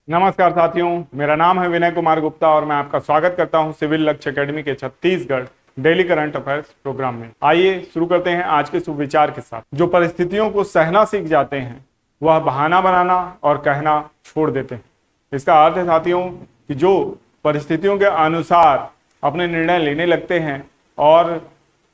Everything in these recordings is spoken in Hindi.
नमस्कार साथियों, मेरा नाम है विनय कुमार गुप्ता और मैं आपका स्वागत करता हूं सिविल लक्ष्य एकेडमी के Chhattisgarh daily current affairs program में। आइए शुरू करते हैं आज के सुविचार के साथ। जो परिस्थितियों को सहना सीख जाते हैं वह बहाना बनाना और कहना छोड़ देते हैं। इसका अर्थ है साथियों कि जो परिस्थितियों के अनुसार अपने निर्णय लेने लगते हैं और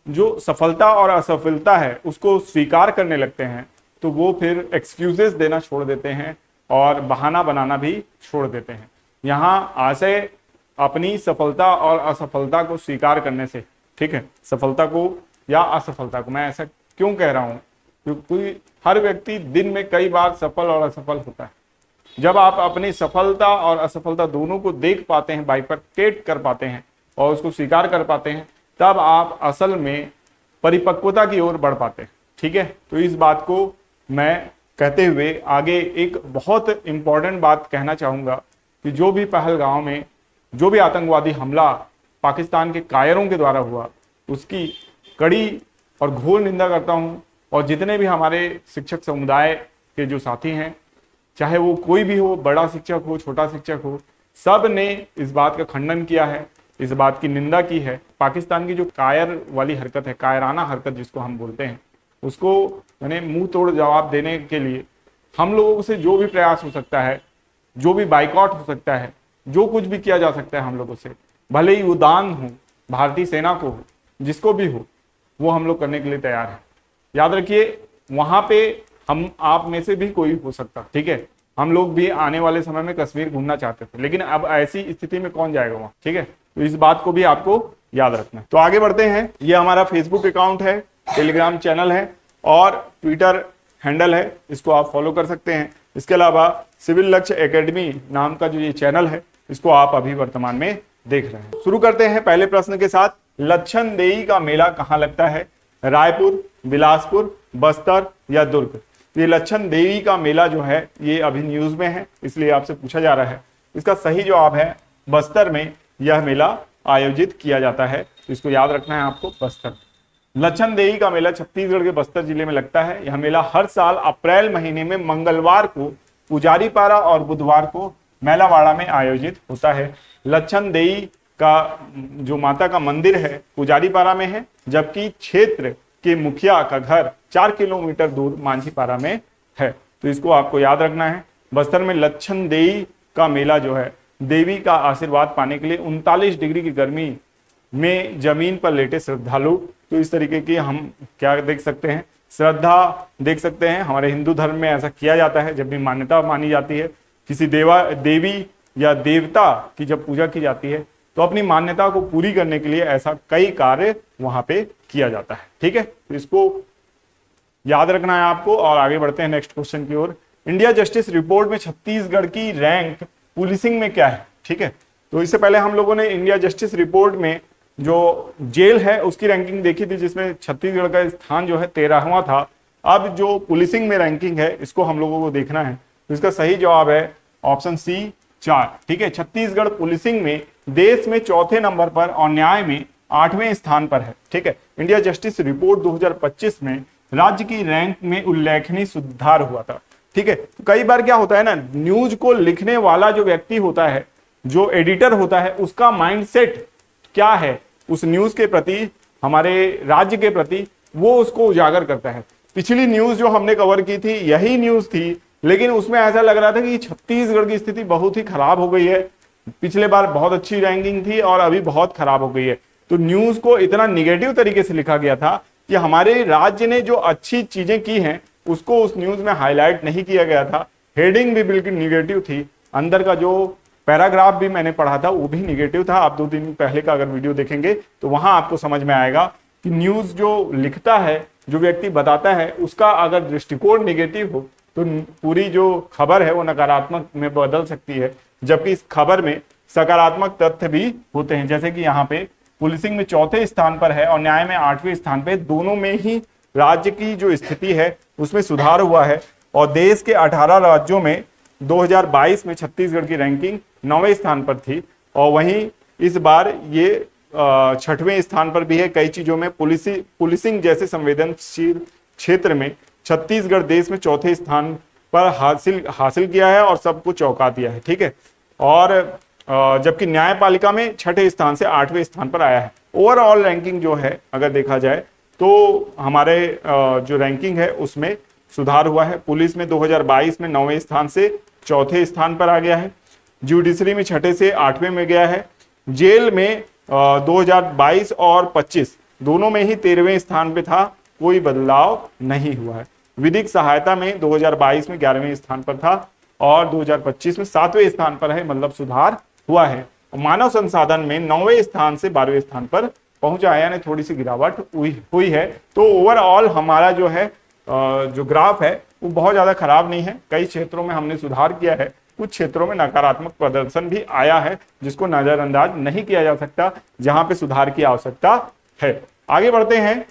जो सफलता और असफलता है उसको स्वीकार करने लगते हैं, तो वो फिर एक्सक्यूजेस देना छोड़ देते हैं और बहाना बनाना भी छोड़ देते हैं। यहाँ आशय अपनी सफलता और असफलता को स्वीकार करने से, ठीक है, सफलता को या असफलता को, मैं ऐसा क्यों कह रहा हूँ क्योंकि हर व्यक्ति दिन में कई बार सफल और असफल होता है। जब आप अपनी सफलता और असफलता दोनों को देख पाते हैं, बाइफरकेट कर पाते हैं और उसको स्वीकार कर पाते हैं, तब आप असल में परिपक्वता की ओर बढ़ पाते हैं। ठीक है, तो इस बात को मैं कहते हुए आगे एक बहुत इंपॉर्टेंट बात कहना चाहूँगा कि जो भी पहलगांव में जो भी आतंकवादी हमला पाकिस्तान के कायरों के द्वारा हुआ, उसकी कड़ी और घोर निंदा करता हूँ। और जितने भी हमारे शिक्षक समुदाय के जो साथी हैं, चाहे वो कोई भी हो, बड़ा शिक्षक हो, छोटा शिक्षक हो, सब ने इस बात का खंडन किया है, इस बात की निंदा की है। पाकिस्तान की जो कायर वाली हरकत है, कायराना हरकत जिसको हम बोलते हैं, उसको यानी मुंह तोड़ जवाब देने के लिए हम लोगों से जो भी प्रयास हो सकता है, जो भी बाइकआउट हो सकता है, जो कुछ भी किया जा सकता है हम लोगों से, भले ही वो दान हो, भारतीय सेना को हो, जिसको भी हो, वो हम लोग करने के लिए तैयार हैं। याद रखिए, वहां पे हम आप में से भी कोई हो सकता, ठीक है। हम लोग भी आने वाले समय में कश्मीर घूमना चाहते थे, लेकिन अब ऐसी स्थिति में कौन जाएगा वहां, ठीक है। तो इस बात को भी आपको याद रखना है। तो आगे बढ़ते हैं। ये हमारा फेसबुक अकाउंट है, टेलीग्राम चैनल है और ट्विटर हैंडल है, इसको आप फॉलो कर सकते हैं। इसके अलावा सिविल लक्ष्य एकेडमी नाम का जो ये चैनल है, इसको आप अभी वर्तमान में देख रहे हैं। शुरू करते हैं पहले प्रश्न के साथ। लक्षणदेही का मेला कहाँ लगता है? रायपुर, बिलासपुर, बस्तर या दुर्ग? ये लक्षणदेही का मेला जो है ये अभी न्यूज में है, इसलिए आपसे पूछा जा रहा है। इसका सही जवाब है बस्तर में यह मेला आयोजित किया जाता है, तो इसको याद रखना है आपको, बस्तर। लक्षणदेही का मेला छत्तीसगढ़ के बस्तर जिले में लगता है। यह मेला हर साल अप्रैल महीने में मंगलवार को पुजारीपारा और बुधवार को मेलावाड़ा में आयोजित होता है। लक्षणदेही का जो माता का मंदिर है पुजारीपारा में है, जबकि क्षेत्र के मुखिया का घर 4 किलोमीटर दूर मांझीपारा में है। तो इसको आपको याद रखना है। बस्तर में लक्षणदेही का मेला जो है, देवी का आशीर्वाद पाने के लिए 39 डिग्री की गर्मी में जमीन पर लेटे श्रद्धालु, तो इस तरीके की हम क्या देख सकते हैं, श्रद्धा देख सकते हैं। हमारे हिंदू धर्म में ऐसा किया जाता है, जब भी मान्यता मानी जाती है, किसी देवी या देवता की जब पूजा की जाती है, तो अपनी मान्यता को पूरी करने के लिए ऐसा कई कार्य वहां पे किया जाता है। ठीक है, तो इसको याद रखना है आपको। और आगे बढ़ते हैं नेक्स्ट क्वेश्चन की ओर। इंडिया जस्टिस रिपोर्ट में छत्तीसगढ़ की रैंक पुलिसिंग में क्या है? ठीक है, तो इससे पहले हम लोगों ने इंडिया जस्टिस रिपोर्ट में जो जेल है उसकी रैंकिंग देखी थी, जिसमें छत्तीसगढ़ का स्थान जो है 13वां था। अब जो पुलिसिंग में रैंकिंग है, इसको हम लोगों को देखना है। तो इसका सही जवाब है ऑप्शन सी 4। ठीक है, छत्तीसगढ़ पुलिसिंग में देश में 4थे नंबर पर और न्याय में 8वें स्थान पर है। ठीक है, इंडिया जस्टिस रिपोर्ट 2025 में राज्य की रैंक में उल्लेखनीय सुधार हुआ था। ठीक है, तो कई बार क्या होता है ना, न्यूज को लिखने वाला जो व्यक्ति होता है, जो एडिटर होता है, उसका माइंडसेट क्या है उस न्यूज के प्रति, हमारे राज्य के प्रति, वो उसको उजागर करता है। पिछली न्यूज जो हमने कवर की थी यही न्यूज थी, लेकिन उसमें ऐसा लग रहा था कि छत्तीसगढ़ की स्थिति बहुत ही खराब हो गई है। पिछले बार बहुत अच्छी रैंकिंग थी और अभी बहुत खराब हो गई है। तो न्यूज को इतना निगेटिव तरीके से लिखा गया था कि हमारे राज्य ने जो अच्छी चीजें की हैं उसको उस न्यूज में हाईलाइट नहीं किया गया था। हेडिंग भी बिल्कुल निगेटिव थी, अंदर का जो पैराग्राफ भी मैंने पढ़ा था वो भी निगेटिव था। आप 2 दिन पहले का अगर वीडियो देखेंगे तो वहां आपको समझ में आएगा कि न्यूज जो लिखता है, जो व्यक्ति बताता है, उसका अगर दृष्टिकोण निगेटिव हो तो पूरी जो खबर है वो नकारात्मक में बदल सकती है, जबकि इस खबर में सकारात्मक तथ्य भी होते हैं। जैसे कि यहाँ पे पुलिसिंग में 4थे स्थान पर है और न्याय में 8वें स्थान पे, दोनों में ही राज्य की जो स्थिति है उसमें सुधार हुआ है। और देश के 18 राज्यों में 2022 में छत्तीसगढ़ की रैंकिंग 9वें स्थान पर थी और वहीं इस बार ये 6वें स्थान पर भी है। कई चीजों में पुलिसिंग जैसे संवेदनशील क्षेत्र में छत्तीसगढ़ देश में 4थे स्थान पर हासिल किया है और सबको चौंका दिया है, ठीक है। और जबकि न्यायपालिका में 6ठे स्थान से 8वें स्थान पर आया है। ओवरऑल रैंकिंग जो है अगर देखा जाए तो हमारे जो रैंकिंग है उसमें सुधार हुआ है। पुलिस में 2022 में 9वें स्थान से 4थे स्थान पर आ गया है। जुडिशरी में 6ठे से 8वें में गया है। जेल में 2022 और 25 दोनों में ही 13वें स्थान पे था, कोई बदलाव नहीं हुआ है। विधिक सहायता में 2022 में 11वें स्थान पर था और 2025 में 7वें स्थान पर है, मतलब सुधार हुआ है। मानव संसाधन में 9वें स्थान से 12वें स्थान पर पहुंचा है, यानी थोड़ी सी गिरावट हुई है। तो ओवरऑल हमारा जो है जो ग्राफ है वो बहुत ज्यादा खराब नहीं है। कई क्षेत्रों में हमने सुधार किया है, कुछ क्षेत्रों में नकारात्मक प्रदर्शन भी आया है जिसको नजरअंदाज नहीं किया जा सकता, जहां पे सुधार की आवश्यकता है। आगे बढ़ते हैं।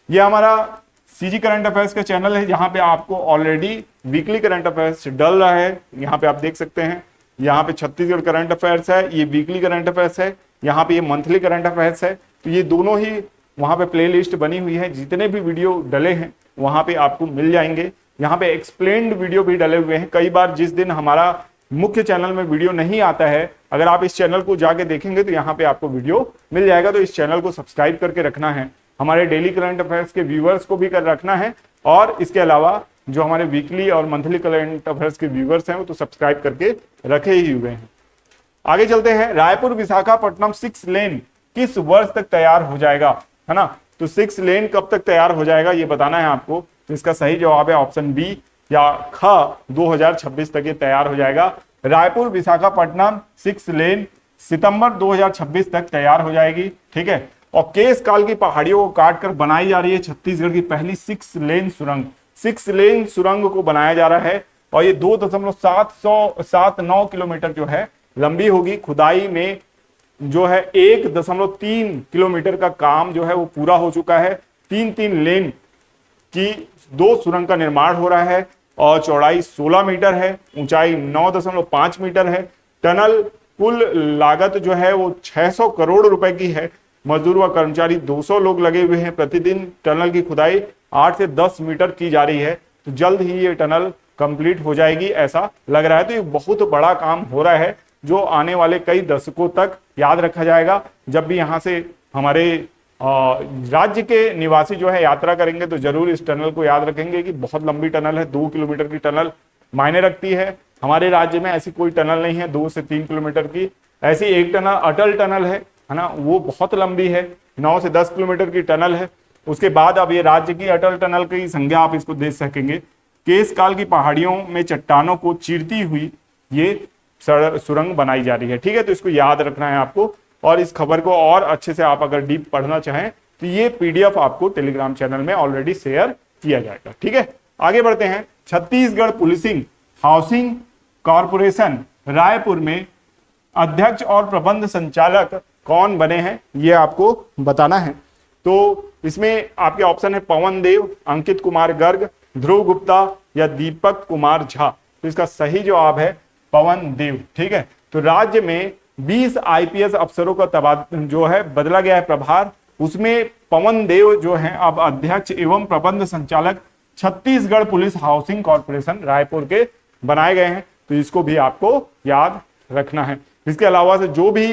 ये हमारा सीजी करंट अफेयर्स का चैनल है, जहां पे आपको ऑलरेडी वीकली करंट अफेयर्स डल रहा है। यहाँ पे आप देख सकते हैं, यहाँ पे छत्तीसगढ़ करंट अफेयर्स है, ये वीकली करंट अफेयर्स है, यहाँ पे ये मंथली करंट अफेयर्स है। तो ये दोनों ही वहां पे प्लेलिस्ट बनी हुई है, जितने भी वीडियो डले हैं वहां पे आपको मिल जाएंगे। यहाँ पे एक्सप्लेन्ड वीडियो भी डले हुए हैं। कई बार जिस दिन हमारा मुख्य चैनल में वीडियो नहीं आता है, अगर आप इस चैनल को जाके देखेंगे तो यहाँ पे आपको वीडियो मिल जाएगा। तो इस चैनल को सब्सक्राइब करके रखना है, हमारे डेली करंट अफेयर्स के व्यूअर्स को भी कर रखना है, और इसके अलावा जो हमारे वीकली और मंथली करंट अफेयर्स के व्यूअर्स हैं वो तो सब्सक्राइब करके रखे ही हुए हैं। आगे चलते हैं। रायपुर विशाखापट्टनम 6 लेन किस वर्ष तक तैयार हो जाएगा, है ना। तो 6 लेन कब तक तैयार हो जाएगा ये बताना है आपको। तो इसका सही जवाब है ऑप्शन बी या ख, 2026 तक ये तैयार हो जाएगा। रायपुर विशाखापट्टनम 6 लेन सितंबर 2026 तक तैयार हो जाएगी, ठीक है। और केस काल की पहाड़ियों को काटकर बनाई जा रही है छत्तीसगढ़ की पहली 6 लेन सुरंग। 6 लेन सुरंग को बनाया जा रहा है और ये 2.779 किलोमीटर जो है लंबी होगी। खुदाई में जो है 1.3 किलोमीटर का काम जो है वो पूरा हो चुका है। 3 लेन की 2 सुरंग का निर्माण हो रहा है और चौड़ाई 16 मीटर है, ऊंचाई 9.5 मीटर है। टनल कुल लागत जो है वो 600 करोड़ रुपए की है। मजदूर व कर्मचारी 200 लोग लगे हुए हैं। प्रतिदिन टनल की खुदाई 8 से 10 मीटर की जा रही है। तो जल्द ही ये टनल कंप्लीट हो जाएगी ऐसा लग रहा है। तो ये बहुत बड़ा काम हो रहा है जो आने वाले कई दशकों तक याद रखा जाएगा। जब भी यहाँ से हमारे राज्य के निवासी जो है यात्रा करेंगे तो जरूर इस टनल को याद रखेंगे कि बहुत लंबी टनल है। 2 किलोमीटर की टनल मायने रखती है। हमारे राज्य में ऐसी कोई टनल नहीं है 2 से 3 किलोमीटर की। ऐसी एक टनल अटल टनल है ना, वो बहुत लंबी है, 9 से 10 किलोमीटर की टनल है। उसके बाद अब ये राज्य की अटल टनल की संज्ञा आप इसको दे सकेंगे। केस काल की पहाड़ियों में चट्टानों को चीरती हुई ये सुरंग बनाई जा रही है, ठीक है। तो इसको याद रखना है आपको। और इस खबर को और अच्छे से आप अगर डीप पढ़ना चाहें तो ये पीडीएफ आपको टेलीग्राम चैनल में ऑलरेडी शेयर किया जाएगा, ठीक है। आगे बढ़ते हैं। Chhattisgarh policing housing corporation Raipur में अध्यक्ष और प्रबंध संचालक कौन बने हैं ये आपको बताना है। तो इसमें आपके ऑप्शन है पवन देव, अंकित कुमार गर्ग, ध्रुव गुप्ता या दीपक कुमार झा। तो इसका सही जवाब है पवन देव, ठीक है। तो राज्य में 20 आईपीएस अफसरों का जो है बदला गया है प्रभार। उसमें पवन देव जो है अब अध्यक्ष एवं प्रबंध संचालक Chhattisgarh police housing corporation Raipur के बनाए गए हैं। तो इसको भी आपको याद रखना है। इसके अलावा से जो भी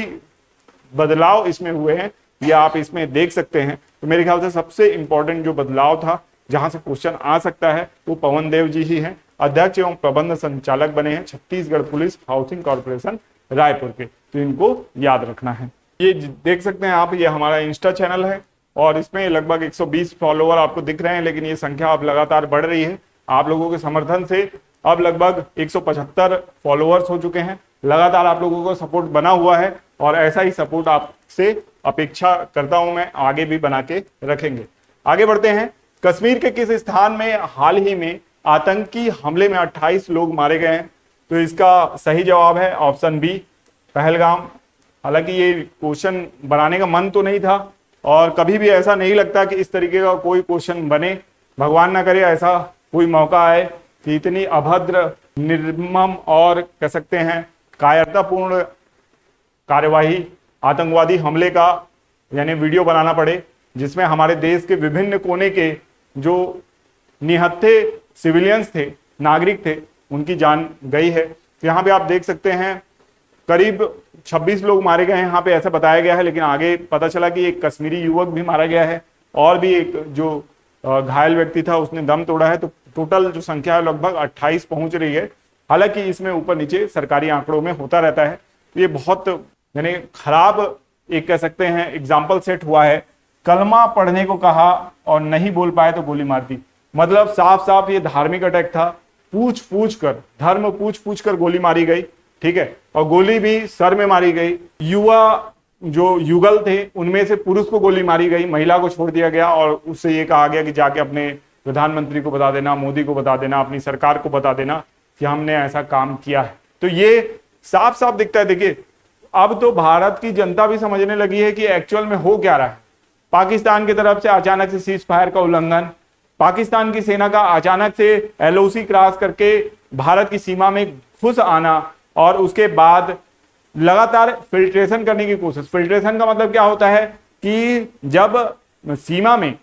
बदलाव इसमें हुए हैं ये आप इसमें देख सकते हैं। तो मेरे ख्याल से सबसे इंपॉर्टेंट जो बदलाव था जहां से क्वेश्चन आ सकता है वो पवन देव जी ही हैं, अध्यक्ष एवं प्रबंध संचालक बने हैं Chhattisgarh police housing corporation Raipur के। तो इनको याद रखना है। ये देख सकते हैं आप, ये हमारा इंस्टा चैनल है और इसमें लगभग 120 फॉलोवर आपको दिख रहे हैं, लेकिन ये संख्या अब लगातार बढ़ रही है। आप लोगों के समर्थन से अब लगभग 175 फॉलोअर्स हो चुके हैं। लगातार आप लोगों को सपोर्ट बना हुआ है और ऐसा ही सपोर्ट आपसे अपेक्षा करता हूं मैं, आगे भी बना के रखेंगे। आगे बढ़ते हैं। कश्मीर के किस स्थान में हाल ही में आतंकी हमले में 28 लोग मारे गए हैं? तो इसका सही जवाब है ऑप्शन बी पहलगाम। हालांकि ये क्वेश्चन बनाने का मन तो नहीं था और कभी भी ऐसा नहीं लगता कि इस तरीके का कोई क्वेश्चन बने। भगवान ना करे ऐसा कोई मौका आए कि इतनी अभद्र, निर्मम और कह सकते हैं कायरतापूर्ण कार्यवाही, आतंकवादी हमले का यानी वीडियो बनाना पड़े, जिसमें हमारे देश के विभिन्न कोने के जो निहत्थे सिविलियंस थे, नागरिक थे, उनकी जान गई है। तो यहाँ पे आप देख सकते हैं करीब 26 लोग मारे गए हैं, यहाँ पे ऐसा बताया गया है, लेकिन आगे पता चला कि एक कश्मीरी युवक भी मारा गया है और भी एक जो घायल व्यक्ति था उसने दम तोड़ा है। तो टोटल जो संख्या है लगभग 28 पहुंच रही है। हालांकि इसमें ऊपर नीचे सरकारी आंकड़ों में होता रहता है। तो ये बहुत यानी खराब एक कह सकते हैं एग्जाम्पल सेट हुआ है। कलमा पढ़ने को कहा और नहीं बोल पाए तो गोली मार दी, मतलब साफ साफ ये धार्मिक अटैक था। पूछ पूछ कर, धर्म पूछ पूछ कर गोली मारी गई, ठीक है, और गोली भी सर में मारी गई। युवा जो युगल थे उनमें से पुरुष को गोली मारी गई, महिला को छोड़ दिया गया और उससे ये कहा गया कि जाके अपने प्रधानमंत्री को बता देना, मोदी को बता देना, अपनी सरकार को बता देना कि हमने ऐसा काम किया है। तो ये साफ साफ दिखता है। देखिए अब तो भारत की जनता भी समझने लगी है कि एक्चुअल में हो क्या रहा है। पाकिस्तान की तरफ से अचानक से सीज फायर का उल्लंघन, पाकिस्तान की सेना का अचानक से एलओसी क्रॉस करके भारत की सीमा में घुस आना और उसके बाद लगातार फिल्ट्रेशन करने की कोशिश। फिल्ट्रेशन का मतलब क्या होता है कि जब सीमा में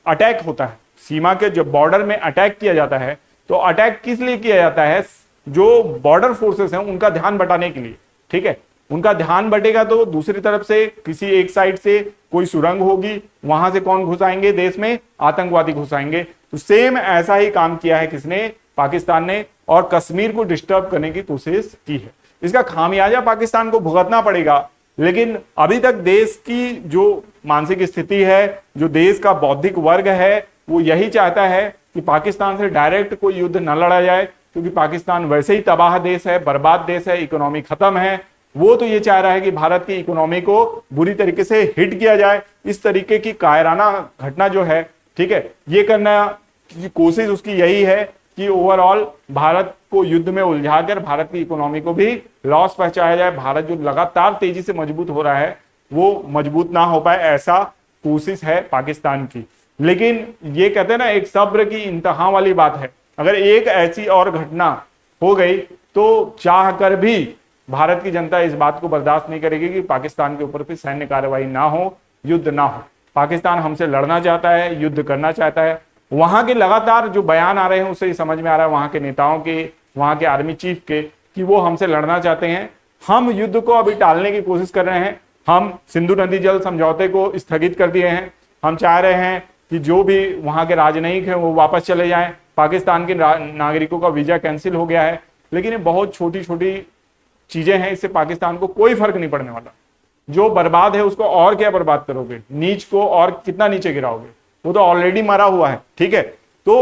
अटैक होता है, सीमा के जब बॉर्डर में अटैक किया जाता है, तो अटैक किस लिए किया जाता है? जो बॉर्डर फोर्सेस हैं उनका ध्यान बटाने के लिए, ठीक है। उनका ध्यान बटेगा तो दूसरी तरफ से किसी एक साइड से कोई सुरंग होगी, वहां से कौन घुस आएंगे देश में? आतंकवादी घुस आएंगे। तो सेम ऐसा ही काम किया है किसने? पाकिस्तान ने, और कश्मीर को डिस्टर्ब करने की कोशिश की है। इसका खामियाजा पाकिस्तान को भुगतना पड़ेगा। लेकिन अभी तक देश की जो मानसिक स्थिति है, जो देश का बौद्धिक वर्ग है, वो यही चाहता है कि पाकिस्तान से डायरेक्ट कोई युद्ध न लड़ा जाए, क्योंकि पाकिस्तान वैसे ही तबाह देश है, बर्बाद देश है, इकोनॉमी खत्म है। वो तो ये चाह रहा है कि भारत की इकोनॉमी को बुरी तरीके से हिट किया जाए। इस तरीके की कायराना घटना जो है, ठीक है, ये करना की कोशिश उसकी यही है कि ओवरऑल भारत को युद्ध में उलझाकर भारत की इकोनॉमी को भी लॉस पहुंचाया जाए। भारत जो लगातार तेजी से मजबूत हो रहा है वो मजबूत ना हो पाए, ऐसा कोशिश है पाकिस्तान की। लेकिन ये कहते हैं ना, एक सब्र की इंतहा वाली बात है। अगर एक ऐसी और घटना हो गई तो चाह कर भी भारत की जनता इस बात को बर्दाश्त नहीं करेगी कि पाकिस्तान के ऊपर भी सैन्य कार्रवाई ना हो, युद्ध ना हो। पाकिस्तान हमसे लड़ना चाहता है, युद्ध करना चाहता है। वहां के लगातार जो बयान आ रहे हैं उससे समझ में आ रहा है वहां के नेताओं के, वहां के आर्मी चीफ के, कि वो हमसे लड़ना चाहते हैं। हम युद्ध को अभी टालने की कोशिश कर रहे हैं। हम सिंधु नदी जल समझौते को स्थगित कर दिए हैं। हम चाह रहे हैं कि जो भी वहां के राजनयिक हैं वो वापस चले जाएं। पाकिस्तान के नागरिकों का वीजा कैंसिल हो गया है। लेकिन ये बहुत छोटी छोटी चीजें हैं, इससे पाकिस्तान को कोई फर्क नहीं पड़ने वाला। जो बर्बाद है उसको और क्या बर्बाद करोगे? नीच को और कितना नीचे गिराओगे? वो तो ऑलरेडी मरा हुआ है, ठीक है। तो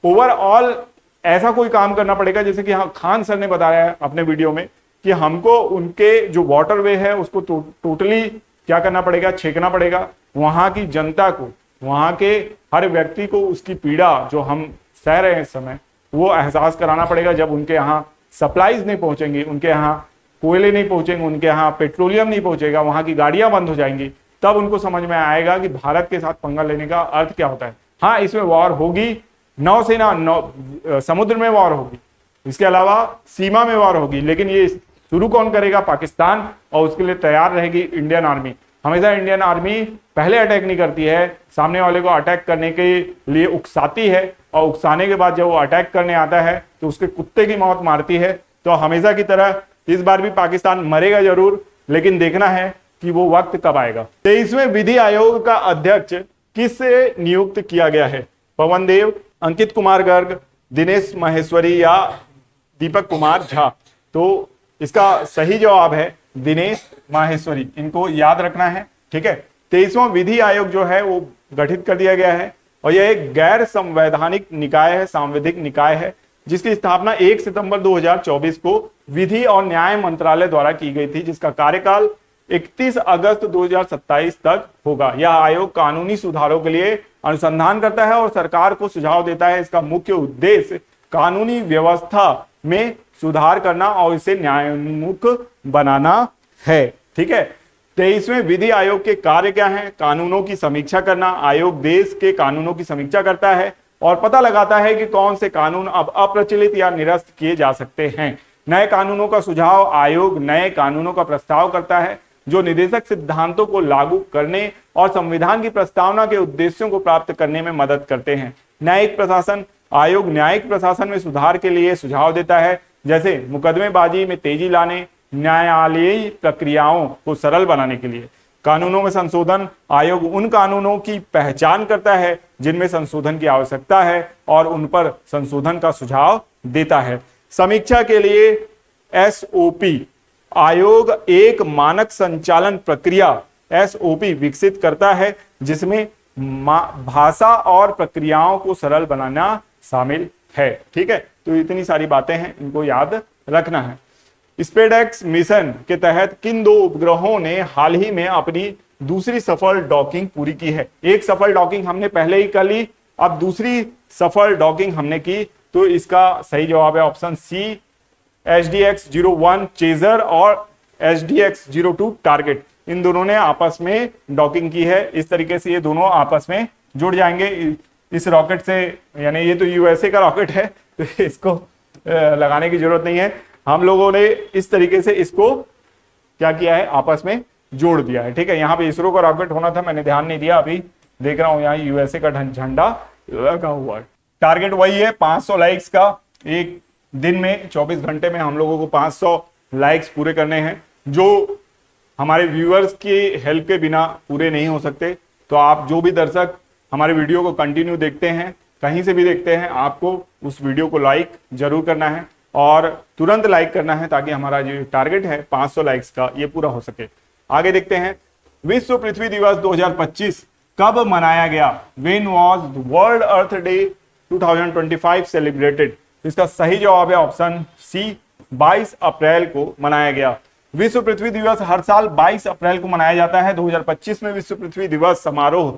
ओवरऑल ऐसा कोई काम करना पड़ेगा, जैसे कि खान सर ने बताया है अपने वीडियो में, कि हमको उनके जो वाटरवे है उसको टोटली क्या करना पड़ेगा? छेकना पड़ेगा। वहां की जनता को, वहां के हर व्यक्ति को उसकी पीड़ा जो हम सह रहे हैं इस समय, वो एहसास कराना पड़ेगा। जब उनके यहाँ सप्लाईज नहीं पहुंचेंगी, उनके यहाँ कोयले नहीं पहुंचेंगे, उनके यहाँ पेट्रोलियम नहीं पहुंचेगा, वहां की गाड़ियां बंद हो जाएंगी, तब उनको समझ में आएगा कि भारत के साथ पंगा लेने का अर्थ क्या होता है। हाँ, इसमें वॉर होगी, नौसेना समुद्र में वॉर होगी, इसके अलावा सीमा में वॉर होगी, लेकिन ये शुरू कौन करेगा? पाकिस्तान। और उसके लिए तैयार रहेगी इंडियन आर्मी। हमेशा इंडियन आर्मी पहले अटैक नहीं करती है, सामने वाले को अटैक करने के लिए उकसाती है, और उकसाने के बाद जब वो अटैक करने आता है तो उसके कुत्ते की मौत मारती है। तो हमेशा की तरह इस बार भी पाकिस्तान मरेगा जरूर, लेकिन देखना है कि वो वक्त कब आएगा। 23वें विधि आयोग का अध्यक्ष किससे नियुक्त किया गया है? पवन देव, अंकित कुमार गर्ग, दिनेश माहेश्वरी या दीपक कुमार झा? तो इसका सही जवाब है दिनेश माहेश्वरी। इनको याद रखना है, ठीक है। 23वां विधि आयोग जो है वो गठित कर दिया गया है, और यह एक गैर संवैधानिक निकाय है, सांविधिक निकाय है, जिसकी स्थापना 1 सितंबर 2024 को विधि और न्याय मंत्रालय द्वारा की गई थी, जिसका कार्यकाल 31 अगस्त 2027 तक होगा। यह आयोग कानूनी सुधारों के लिए अनुसंधान करता है और सरकार को सुझाव देता है। इसका मुख्य उद्देश्य कानूनी व्यवस्था में सुधार करना और इसे न्यायोन्मुख बनाना है, ठीक है। 23वें विधि आयोग के कार्य क्या हैं? कानूनों की समीक्षा करना। आयोग देश के कानूनों की समीक्षा करता है और पता लगाता है कि कौन से कानून अब अप्रचलित या निरस्त किए जा सकते हैं। नए कानूनों का सुझाव। आयोग नए कानूनों का प्रस्ताव करता है जो निर्देशक सिद्धांतों को लागू करने और संविधान की प्रस्तावना के उद्देश्यों को प्राप्त करने में मदद करते हैं। न्यायिक प्रशासन। आयोग न्यायिक प्रशासन में सुधार के लिए सुझाव देता है, जैसे मुकदमेबाजी में तेजी लाने, न्यायालयीय प्रक्रियाओं को सरल बनाने के लिए। कानूनों में संशोधन, आयोग उन कानूनों की पहचान करता है जिनमें संशोधन की आवश्यकता है और उन पर संशोधन का सुझाव देता है। समीक्षा के लिए एसओपी, आयोग एक मानक संचालन प्रक्रिया एसओपी विकसित करता है जिसमें भाषा और प्रक्रियाओं को सरल बनाना शामिल है। ठीक है, तो इतनी सारी बातें हैं, इनको याद रखना है। स्पेसएक्स मिशन के तहत किन दो उपग्रहों ने हाल ही में अपनी दूसरी सफल डॉकिंग पूरी की है? एक सफल डॉकिंग हमने पहले ही कर ली, अब दूसरी सफल डॉकिंग हमने की, तो इसका सही जवाब है ऑप्शन सी, HDX-01 चेजर और HDX-02 टारगेट। इन दोनों ने आपस में डॉकिंग की है। इस तरीके से ये दोनों आपस में जुड़ जाएंगे इस रॉकेट से, यानी ये तो यूएसए का रॉकेट है तो इसको लगाने की जरूरत नहीं है। हम लोगों ने इस तरीके से इसको क्या किया है, आपस में जोड़ दिया है। ठीक है, यहाँ पे इसरो का रॉकेट होना था, मैंने ध्यान नहीं दिया, अभी देख रहा हूँ यहाँ यूएसए का झंडा लगा हुआ है। टारगेट वही है 500 लाइक्स का। एक दिन में 24 घंटे में हम लोगों को 500 लाइक्स पूरे करने हैं, जो हमारे व्यूअर्स की हेल्प के बिना पूरे नहीं हो सकते। तो आप जो भी दर्शक हमारे वीडियो को कंटिन्यू देखते हैं, कहीं से भी देखते हैं, आपको उस वीडियो को लाइक जरूर करना है और तुरंत लाइक करना है ताकि हमारा जो टारगेट है 500 लाइक्स का ये पूरा हो सके। आगे देखते हैं, विश्व पृथ्वी दिवस 2025 कब मनाया गया? When was world earth day 2025 celebrated? इसका सही जवाब है ऑप्शन सी, 22 अप्रैल को मनाया गया। विश्व पृथ्वी दिवस हर साल 22 अप्रैल को मनाया जाता है। 2025 में विश्व पृथ्वी दिवस समारोह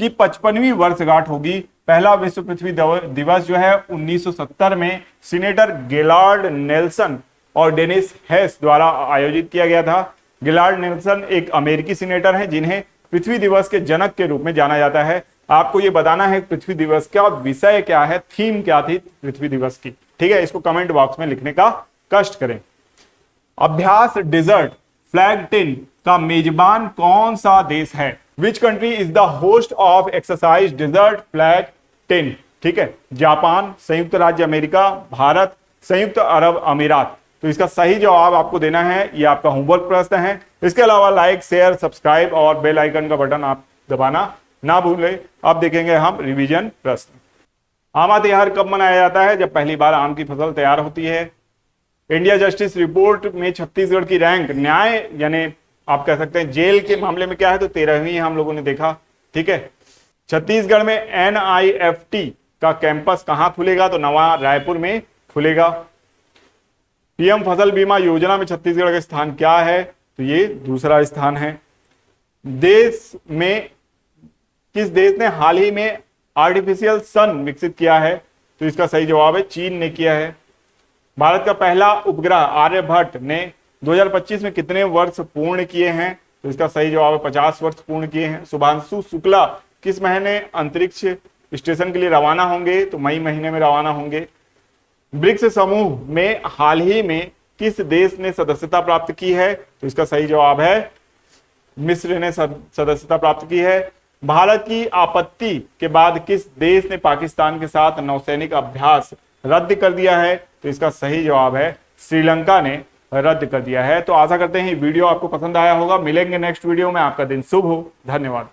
की 55वीं वर्षगांठ होगी। पहला विश्व पृथ्वी दिवस जो है 1970 में सीनेटर गेलार्ड नेल्सन और डेनिस हेस द्वारा आयोजित किया गया था। गेलार्ड नेल्सन एक अमेरिकी सीनेटर हैं जिन्हें पृथ्वी दिवस के जनक के रूप में जाना जाता है। आपको ये बताना है पृथ्वी दिवस का विषय क्या है, थीम क्या थी पृथ्वी दिवस की। ठीक है, इसको कमेंट बॉक्स में लिखने का कष्ट करें। अभ्यास डेजर्ट फ्लैग 10 का मेजबान कौन सा देश है? Which country is the host of exercise desert flag 10? ठीक है, जापान, संयुक्त राज्य अमेरिका, भारत, संयुक्त अरब अमीरात। तो इसका सही जवाब आपको देना है, ये आपका होमवर्क प्रश्न है। इसके अलावा लाइक, शेयर, सब्सक्राइब और बेल आइकन का बटन आप दबाना ना भूलें। अब देखेंगे हम रिवीजन प्रश्न। आम त्योहार कब मनाया जाता है? जब पहली बार आम की फसल तैयार होती है। इंडिया जस्टिस रिपोर्ट में छत्तीसगढ़ की रैंक न्याय यानी आप कह सकते हैं जेल के मामले में क्या है, तो 13वीं हम लोगों ने देखा। ठीक है, छत्तीसगढ़ में NIFT का कैंपस कहां खुलेगा? तो नवा रायपुर में खुलेगा। पीएम फसल बीमा योजना में छत्तीसगढ़ का स्थान क्या है? तो ये दूसरा स्थान है। किस देश ने हाल ही में आर्टिफिशियल सन विकसित किया है? तो इसका सही जवाब है चीन ने किया है। भारत का पहला उपग्रह आर्यभट्ट ने 2025 में कितने वर्ष पूर्ण किए हैं? तो इसका सही जवाब है 50 वर्ष पूर्ण किए हैं। शुभांशु शुक्ला किस महीने अंतरिक्ष स्टेशन के लिए रवाना होंगे? तो मई महीने में रवाना होंगे। ब्रिक्स समूह में हाल ही में किस देश ने सदस्यता प्राप्त की है? तो इसका सही जवाब है मिस्र ने सदस्यता प्राप्त की है। भारत की आपत्ति के बाद किस देश ने पाकिस्तान के साथ नौसैनिक अभ्यास रद्द कर दिया है? तो इसका सही जवाब है श्रीलंका ने रद्द कर दिया है। तो आशा करते हैं वीडियो आपको पसंद आया होगा। मिलेंगे नेक्स्ट वीडियो में। आपका दिन शुभ हो। धन्यवाद।